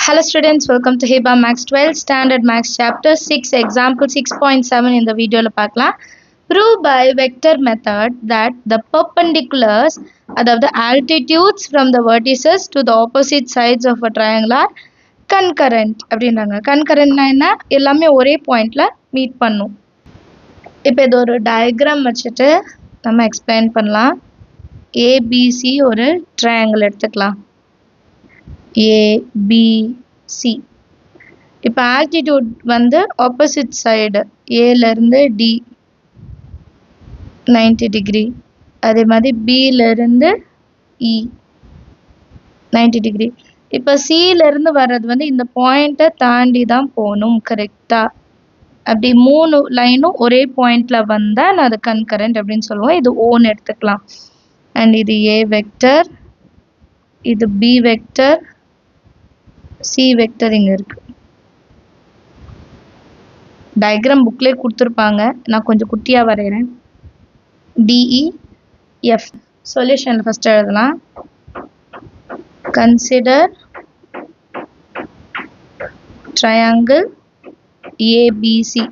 Hello students, welcome to Heba Max 12 Standard Max Chapter 6 Example 6.7 இந்த வீடியோல பார்க்கலாம். Prove by vector method that the perpendiculars அதாவது altitudes from the vertices to the opposite sides of a triangle are concurrent அப்படின்றாங்க. Concurrentனா என்ன? எல்லாமே ஒரே பாயிண்ட்ல meet பண்ணும். இப்போ இது ஒரு டயக்ராம் வச்சுட்டு நம்ம எக்ஸ்பிளைன் பண்ணலாம். ABC ஒரு ட்ரையாங்கிள் எடுத்துக்கலாம். ABC. இப்போ ஆல்டிடியூட் வந்து ஆப்போசிட் சைடு ஏலேருந்து டி 90 டிகிரி, அதே மாதிரி பியிலேருந்து இ 90 டிகிரி. இப்போ சியிலேருந்து வர்றது வந்து இந்த பாயிண்ட்டை தாண்டி தான் போகணும் கரெக்டாக. அப்படி மூணு லைனும் ஒரே பாயிண்டில் வந்தால் நான் அது கன்கரண்ட் அப்படின்னு சொல்லுவோம். இது ஓன்னு எடுத்துக்கலாம். அண்ட் இது ஏ வெக்டர், இது பி வெக்டர், சி வெக்டர் இங்கே இருக்குது. டயக்ராம் புக்லேயே கொடுத்துருப்பாங்க, நான் கொஞ்சம் குட்டியாக வரைகிறேன். டிஇஎஃப் சொல்யூஷன் ஃபஸ்ட்டு எழுதலாம். Consider triangle ABC.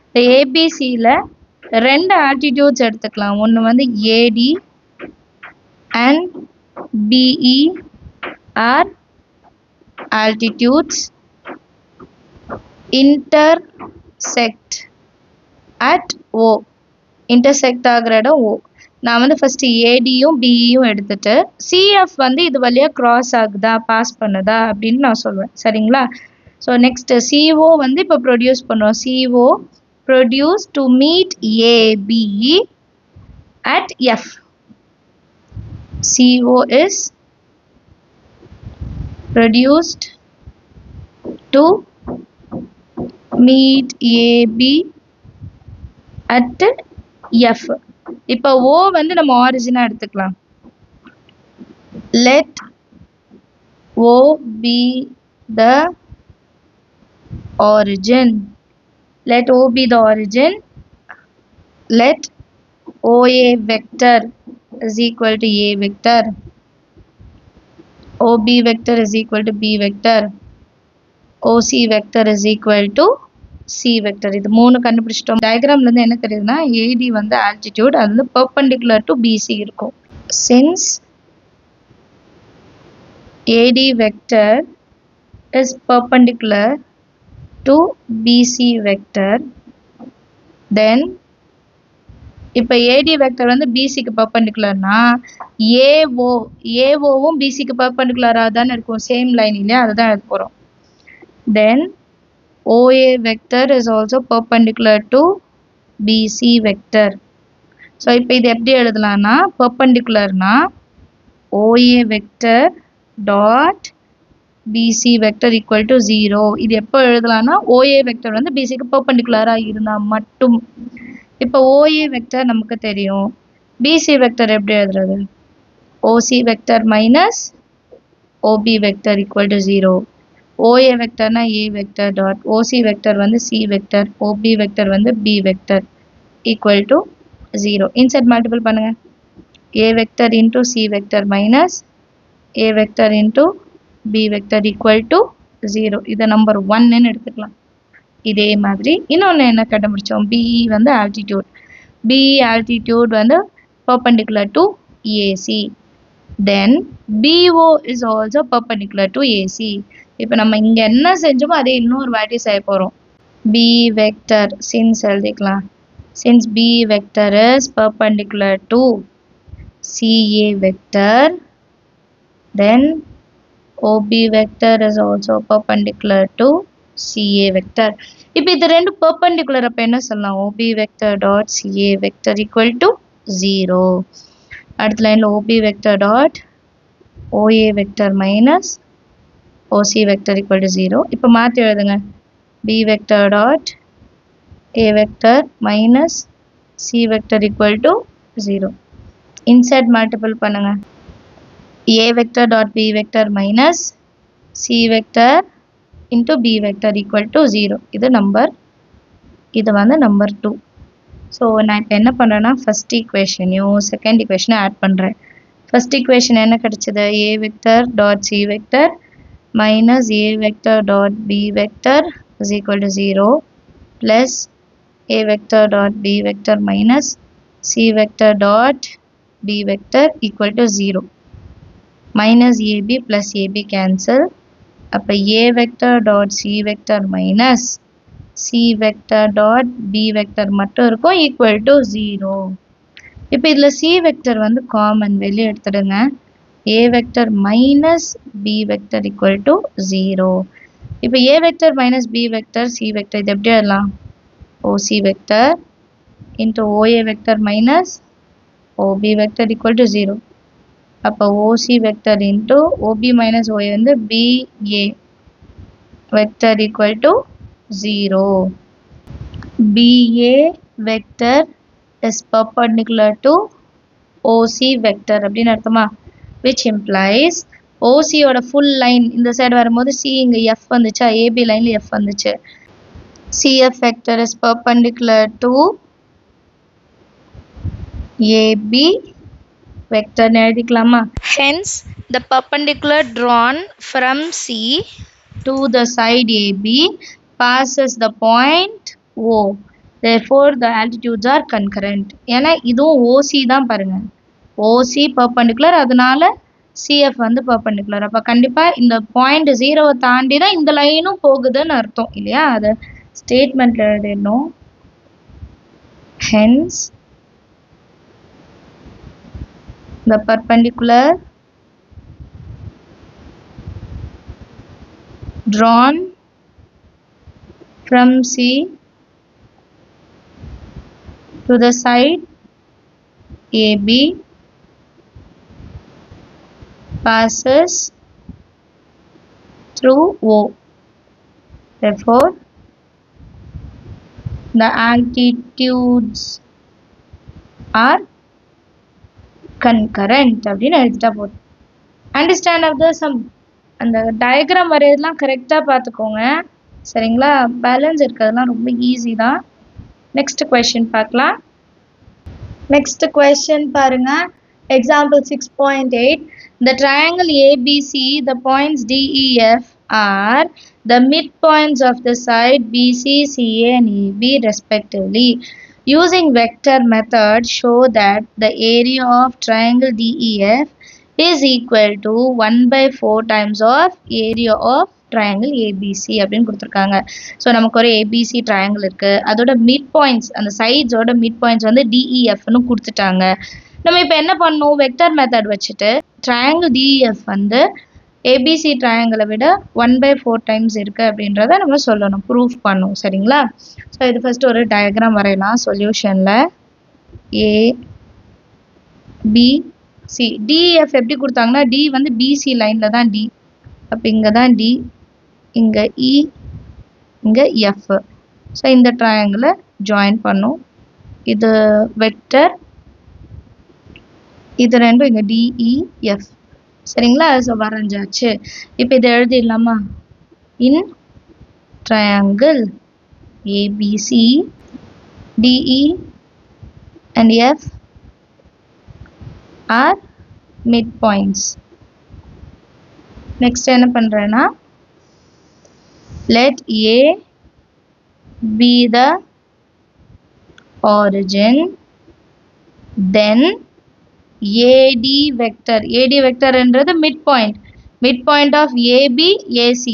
இந்த ஏபிசியில் ரெண்டு ஆல்டிடியூட்ஸ் எடுத்துக்கலாம். ஒன்று வந்து AD and BE are altitudes intersect at O. intersect ஆகிற இடம் O. நான் வந்து ஃபஸ்ட்டு ஏடியும் பிஇயும் எடுத்துட்டு சிஎஃப் வந்து இது வழியாக க்ராஸ் ஆகுதா பாஸ் பண்ணுதா அப்படின்னு நான் சொல்லுவேன். சரிங்களா? ஸோ நெக்ஸ்ட்டு சிஓ வந்து இப்போ ப்ரொடியூஸ் பண்ணுவோம். CO produce to meet AB at F. CO is produced to meet AB at F. இப்போ O வந்து நம்ம ஆரிஜினா எடுத்துக்கலாம். Let O be the origin. Let O be the origin. Let OA vector is equal to A vector. OB vector is equal to B vector. OC vector is equal to C vector. இது மூணு கண்டுபிடிச்சிட்டோம். டயக்ராம்லேருந்து என்ன தெரியுதுன்னா AD வந்து altitude, அது வந்து perpendicular to BC இருக்கும். Since AD vector is perpendicular to BC vector, then இப்போ ஏடி வெக்டர் வந்து பிசிக்கு பர்பெண்டிகுலர்னா ஏஓவும் பிசிக்கு பர்பெண்டிகுலராக தானே இருக்கும், சேம் லைன் இல்லையா, அதுதான் எழுத போகிறோம். Then OA vector is also perpendicular to BC vector. So இப்போ இது எப்படி எழுதலாம்னா பர்பெண்டிகுலர்னா OA vector dot BC vector equal to 0. இது எப்போ எழுதலாம்னா ஓஏ வெக்டர் வந்து பிசிக்கு பர்பெண்டிகுலராக இருந்தால் மட்டும். இப்போ ஓஏ வெக்டர் நமக்கு தெரியும். பிசி வெக்டர் எப்படி எழுதுறது? OC vector minus OB vector equal to 0. OA வெக்டர்னா A vector dot OC vector வந்து சி வெக்டர், ஓபி வெக்டர் வந்து பி வெக்டர் ஈக்குவல் டு 0. இன்செட் மல்டிபிள் பண்ணுங்க. A vector into C vector minus A vector into B vector equal to 0. இதை number 1ன்னு எடுத்துக்கலாம். இதே மாதிரி இன்னொன்று என்ன கண்டுபிடிச்சோம், பிஇ வந்து ஆல்டிடியூட். பிஇ ஆல்டிடியூட் வந்து perpendicular to AC. Then PO is also perpendicular to AC. இப்போ நம்ம இங்கே என்ன செஞ்சோமோ அதே இன்னொரு வாட்டி செய்ய போகிறோம். பி வெக்டர் சின்ஸ் எழுதிக்கலாம். Since B vector is perpendicular to CA vector, then OB vector is also perpendicular to CA vector. இப்போ இது ரெண்டு பெர்பெண்டிகுலர், அப்போ என்ன சொல்லலாம்? OB vector dot CA vector equal to 0. அடுத்த லைனில் OB vector dot OA vector minus OC vector equal to 0. இப்போ மாற்றி எழுதுங்க. B vector dot A vector minus C vector equal to 0. இன்செட் மல்டிபிள் பண்ணுங்க. A vector dot B vector minus C vector into B vector equal to 0. இது வந்து number 2. So நான் இப்போ என்ன பண்ணுறேன்னா ஃபஸ்ட் ஈக்குவேஷனையும் செகண்ட் ஈக்குவேஷனை ஆட் பண்ணுறேன். ஃபஸ்ட் ஈக்குவேஷன் என்ன கிடச்சிது? ஏ vector dot C vector minus a vector dot b vector is equal to 0 plus a vector dot b vector minus c vector dot b vector equal to 0. Minus ab plus ab cancel. அப்போ a vector dot c vector minus c vector dot b vector மட்டும் இருக்கும் equal to 0. இப்போ இதில் c vector வந்து common வெளியே எடுத்துடுங்க. a vector minus b vector equal to 0. இப்போ a vector minus b vector c vector இது எப்படி எழுதலாம்? oc vector into oa vector minus ob vector equal to 0. அப்போ oc vector into ob minus oa வந்து ba vector equal to 0. ba vector is perpendicular to oc vector அப்படின்னு அர்த்தமா? which implies OC ஓட full line இந்த side வரும்போது C இங்க F வந்துச்சா, AB லைன்ல F வந்துச்சு. CF vector is perpendicular to AB vector எழுதிக்கலாமா? Hence, the perpendicular drawn from C to the side AB passes the point O. Therefore, the altitudes are concurrent. ஏன்னா இதுவும் OC தான் பாருங்க. OC perpendicular அதனால CF வந்து perpendicular. அப்போ கண்டிப்பாக இந்த point 0 தாண்டி தான் இந்த லைனும் போகுதுன்னு அர்த்தம் இல்லையா? அது ஸ்டேட்மெண்ட்ல எழுதிடணும். Hence, the perpendicular drawn from C to the side AB passes through O. Therefore, the altitudes are concurrent அப்படின்னு எழுதிட்டா போதும். Understand of the sum. அந்த டயக்ராம் வரையறதுலாம் கரெக்டாக பார்த்துக்கோங்க சரிங்களா? பேலன்ஸ் இருக்கிறதுலாம் ரொம்ப ஈஸி தான். நெக்ஸ்ட் கொஸ்டின் பார்க்கலாம். நெக்ஸ்ட் கொஸ்டின் பாருங்க. Example 6.8. The triangle ABC, the points DEF are the midpoints of the side BC, CA and AB respectively. Using vector method, show that the area of triangle DEF is equal to 1/4 times of area of triangle ABC அப்படின்னு கொடுத்துருக்காங்க. So நமக்கு ஒரு ABC triangle இருக்குது. அதோட mid points அந்த சைட்ஸோட mid points வந்து DEFன்னு கொடுத்துட்டாங்க. நம்ம இப்போ என்ன பண்ணணும்? வெக்டர் மெத்தட் வச்சுட்டு ட்ரையாங்கிள் டிஎஃப் வந்து ஏபிசி ட்ரையாங்கிளை விட 1/4 டைம்ஸ் இருக்குது அப்படின்றத நம்ம சொல்லணும், ப்ரூஃப் பண்ணணும் சரிங்களா? ஸோ இது ஃபஸ்ட்டு ஒரு டயக்ராம் வரையலாம். சொல்யூஷனில் ஏபிசி டிஎஃப் எப்படி கொடுத்தாங்கன்னா டி வந்து பிசி லைனில் தான் டி, அப்போ இங்கே தான் டி, இங்கே இ, இங்கே எஃப். ஸோ இந்த ட்ரையாங்கிளை ஜாயின் பண்ணும். இது வெக்டர், இது ரெண்டும் இங்கே டிஇஎஃப் சரிங்களா? ஸோ வரைஞ்சாச்சு. இப்போ இதை எழுதிடலாமா? In triangle ABC DE and F are mid points. Next என்ன பண்ணுறேன்னா let A be the origin, then AD vector. AD vector என்றது midpoint. Midpoint of AB, AC.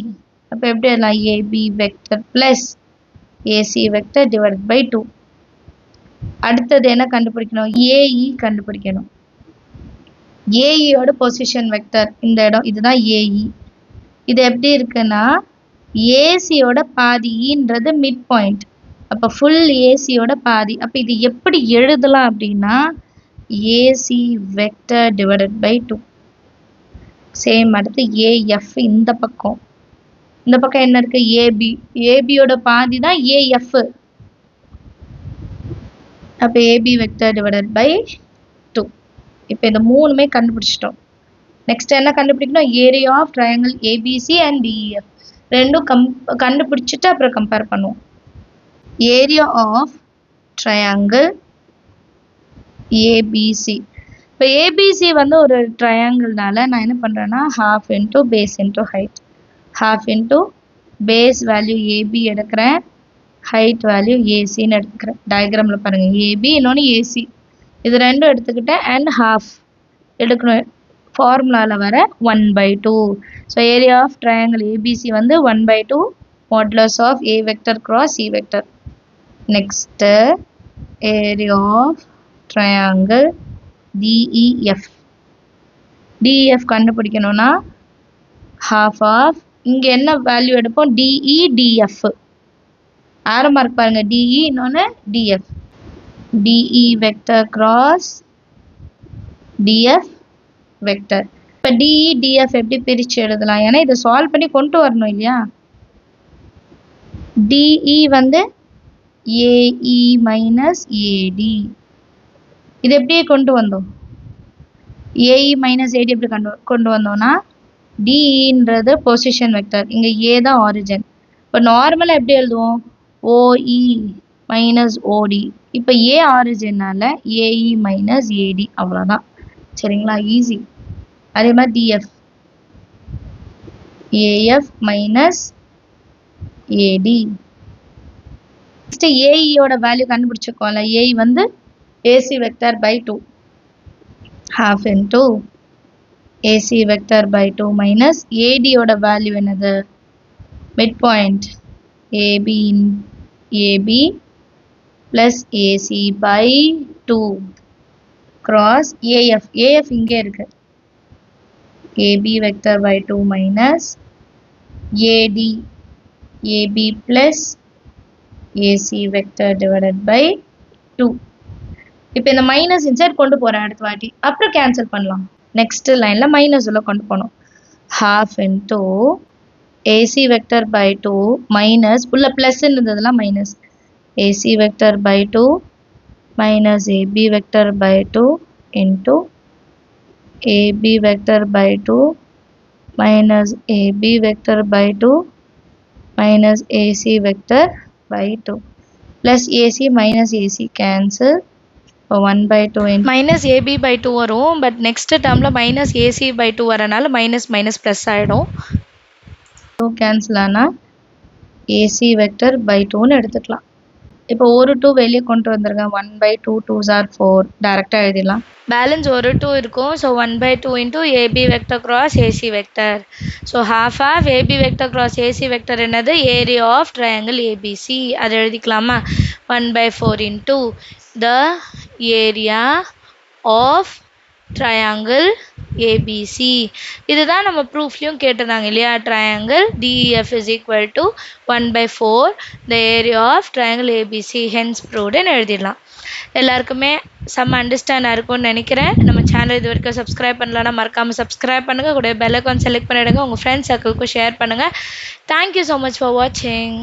அப்போ எப்படி எல்லாம் AB vector plus AC vector divided by 2. அடுத்தது என்ன கண்டுபிடிக்கணும்? AE கண்டுபிடிக்கணும். AE ஓட பொசிஷன் வெக்டர் இந்த இடம், இதுதான் AE. இது எப்படி இருக்குன்னா ஏசியோட பாதின்றது மிட் பாயிண்ட். அப்போ ஃபுல் ஏசியோட பாதி. அப்போ இது எப்படி எழுதலாம் அப்படின்னா AC vector divided by 2. Same அடுத்து ஏஎஃப் இந்த பக்கம், இந்த பக்கம் என்ன இருக்கு? ஏபி. ஏபியோட பாதி தான் ஏஎஃப். அப்போ ஏபி வெக்டர் டிவைடட் பை 2. இப்போ இந்த மூணுமே கண்டுபிடிச்சிட்டோம். நெக்ஸ்ட் என்ன கண்டுபிடிக்கணும்? Area of triangle ABC and DEF ரெண்டும் கண்டுபிடிச்சிட்டு அப்புறம் கம்பேர் பண்ணுவோம். Area of triangle ABC. இப்போ ஏபிசி வந்து ஒரு ட்ரையாங்கிள்னால நான் என்ன பண்ணுறேன்னா half into base into height. half into base value AB எடுக்கிறேன், height value ACன்னு எடுத்துக்கிறேன். டயக்ராமில் பாருங்கள், AB இன்னொன்று AC, இது ரெண்டும் எடுத்துக்கிட்டேன் and half எடுக்கணும். ஃபார்முலாவில் வர 1/2. So area of triangle ABC வந்து 1/2 modulus of A vector cross C vector. Next area of triangle DEF. DEF கண்டுபிடிக்கணும்னா half ஆஃப், இங்கே என்ன வேல்யூ எடுப்போம், DE DF. ஆரோ மார்க் பாருங்க, DE இன்னொன்று DF. DE vector cross DF vector. இப்போ DE DF எப்படி பிரித்து எழுதலாம், ஏன்னா இதை சால்வ் பண்ணி கொண்டு வரணும் இல்லையா. DE வந்து AE minus AD, இது எப்படியே கொண்டு வந்தோம், AE minus AD எப்படி கொண்டு வந்தோம்னா DEன்றது பொசிஷன் வெக்டர், இங்கே A தான் ஆரிஜின். இப்போ நார்மலாக எப்படி எழுதுவோம், OE minus OD. இப்போ A ஆரிஜினால AE minus AD, அவ்வளோதான். சரிங்களா, ஈஸி. அதே மாதிரி DF AF minus AD. Next AEயோட வேல்யூ கண்டுபிடிச்சிருக்கோம்ல, AE வந்து AC vector by 2, half into AC vector by 2 minus ADயோட value என்னது, mid point AB plus AC by 2 cross AF. AF இங்கே இருக்கு, AB vector by 2 minus AD AB plus AC vector divided by 2. இப்போ இந்த minus inside கொண்டு போகிறேன் அடுத்த வாட்டி, அப்புறம் கேன்சல் பண்ணலாம். நெக்ஸ்ட் லைனில் மைனஸ் உள்ள கொண்டு போகணும். half into AC vector by 2 minus உள்ள ப்ளஸ் இருந்ததுலாம் minus, AC vector by 2 minus AB vector by 2 into AB vector by 2 minus AB vector by 2 minus AC vector by 2 plus AC minus AC cancel. 1/2 minus AB by 2 வரும், but next டேர்மில் minus AC by 2 வரனால minus minus plus ஆகிடும். Cancel ஆனால் AC vector by 2ன்னு எடுத்துக்கலாம். இப்போ ஒரு 2 வெளியே கொண்டு வந்துருங்க, 1/2 2s are 4, டேரெக்டாக எழுதிடலாம். பேலன்ஸ் ஒரு 2 இருக்கும், so 1/2 into AB vector cross AC vector. So half of AB vector cross AC vector என்னது, ஏரியா ஆஃப் ட்ரையாங்கிள் ABC, அதை எழுதிக்கலாமா, 1/4 into the area of triangle ABC. இதுதான் நம்ம ப்ரூஃப்லையும் கேட்டிருந்தாங்க இல்லையா, triangle DEF is equal to 1/4 the area of triangle ABC, hence proved ன்னு எழுதிடலாம். எல்லாருக்குமே செம்ம அண்டர்ஸ்டாண்டாக இருக்கும்னு நினைக்கிறேன். நம்ம சேனல் இது வரைக்கும் சப்ஸ்கிரைப் பண்ணலன்னா மறக்காமல் சப்ஸ்கிரைப் பண்ணுங்கள், கூட பெல் ஐக்கான் செலக்ட் பண்ணிவிடுங்க, உங்கள் ஃப்ரெண்ட்ஸ் சர்க்கிளுக்கும் ஷேர் பண்ணுங்கள். தேங்க்யூ ஸோ மச் ஃபார் வாட்சிங்.